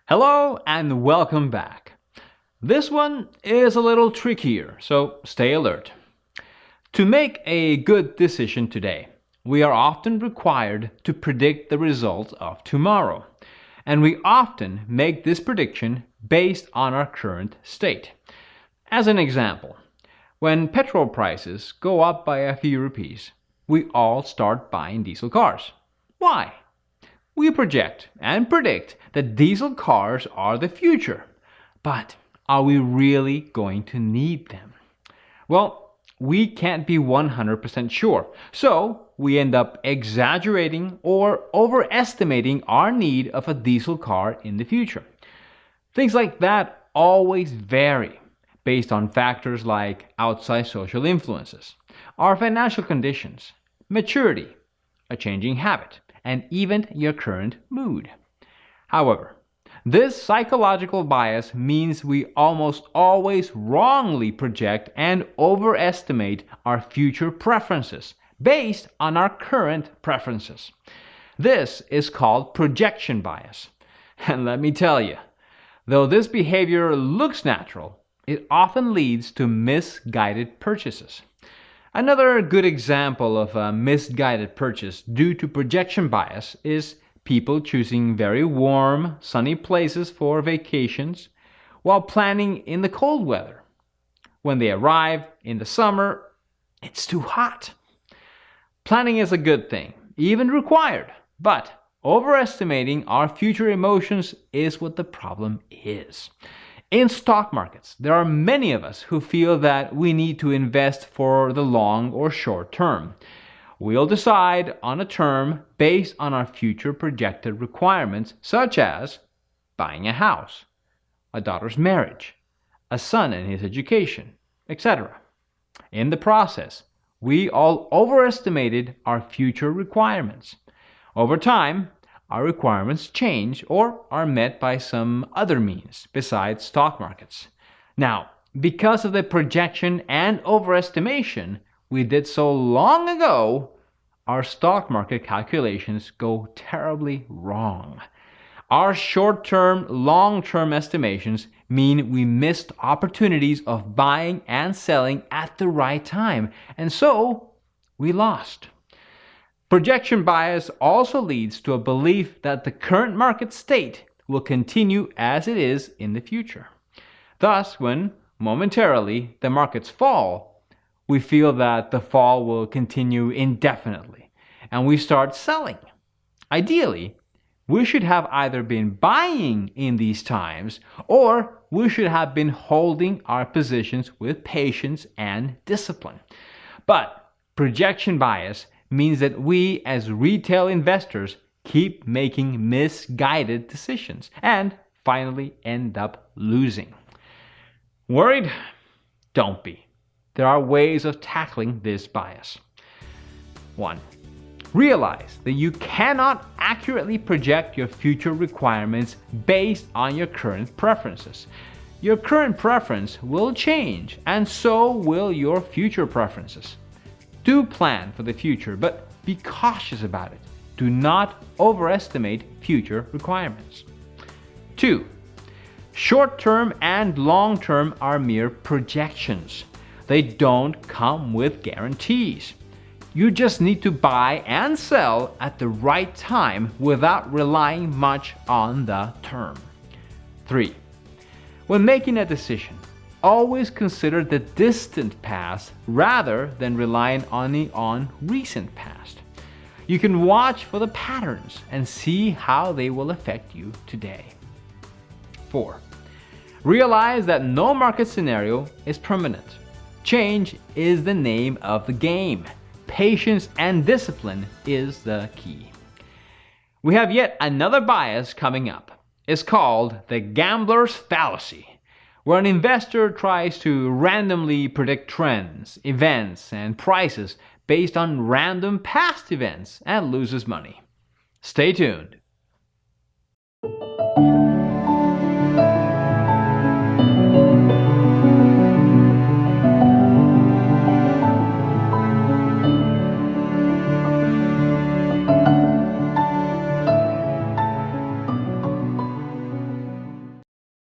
Hello and welcome back. This one is a little trickier, so stay alert. To make a good decision today, we are often required to predict the result of tomorrow, and we often make this prediction based on our current state. As an example, when petrol prices go up by a few rupees, we all start buying diesel cars. Why? We project and predict that diesel cars are the future. But are we really going to need them? Well, we can't be 100% sure. So we end up exaggerating or overestimating our need of a diesel car in the future. Things like that always vary based on factors like outside social influences, our financial conditions, maturity, a changing habit, and even your current mood. However, this psychological bias means we almost always wrongly project and overestimate our future preferences based on our current preferences. This is called projection bias. And let me tell you, though this behavior looks natural, it often leads to misguided purchases. Another good example of a misguided purchase due to projection bias is people choosing very warm, sunny places for vacations while planning in the cold weather. When they arrive in the summer, it's too hot. Planning is a good thing, even required, but overestimating our future emotions is what the problem is. In stock markets, there are many of us who feel that we need to invest for the long or short term. We'll decide on a term based on our future projected requirements, such as buying a house, a daughter's marriage, a son and his education, etc. In the process, we all overestimated our future requirements. Over time, our requirements change or are met by some other means besides stock markets. Now, because of the projection and overestimation we did so long ago, our stock market calculations go terribly wrong. Our short-term, long-term estimations mean we missed opportunities of buying and selling at the right time, and so we lost. Projection bias also leads to a belief that the current market state will continue as it is in the future. Thus, when momentarily the markets fall, we feel that the fall will continue indefinitely, and we start selling. Ideally, we should have either been buying in these times, or we should have been holding our positions with patience and discipline. But projection bias means that we as retail investors keep making misguided decisions and finally end up losing. Worried? Don't be. There are ways of tackling this bias. 1. Realize that you cannot accurately project your future requirements based on your current preferences. Your current preference will change, and so will your future preferences. Do plan for the future, but be cautious about it. Do not overestimate future requirements. 2. Short-term and long-term are mere projections. They don't come with guarantees. You just need to buy and sell at the right time without relying much on the term. 3. When making a decision, always consider the distant past rather than relying only on recent past. You can watch for the patterns and see how they will affect you today. 4. Realize that no market scenario is permanent. Change is the name of the game. Patience and discipline is the key. We have yet another bias coming up. It's called the gambler's fallacy, where an investor tries to randomly predict trends, events, and prices based on random past events and loses money. Stay tuned.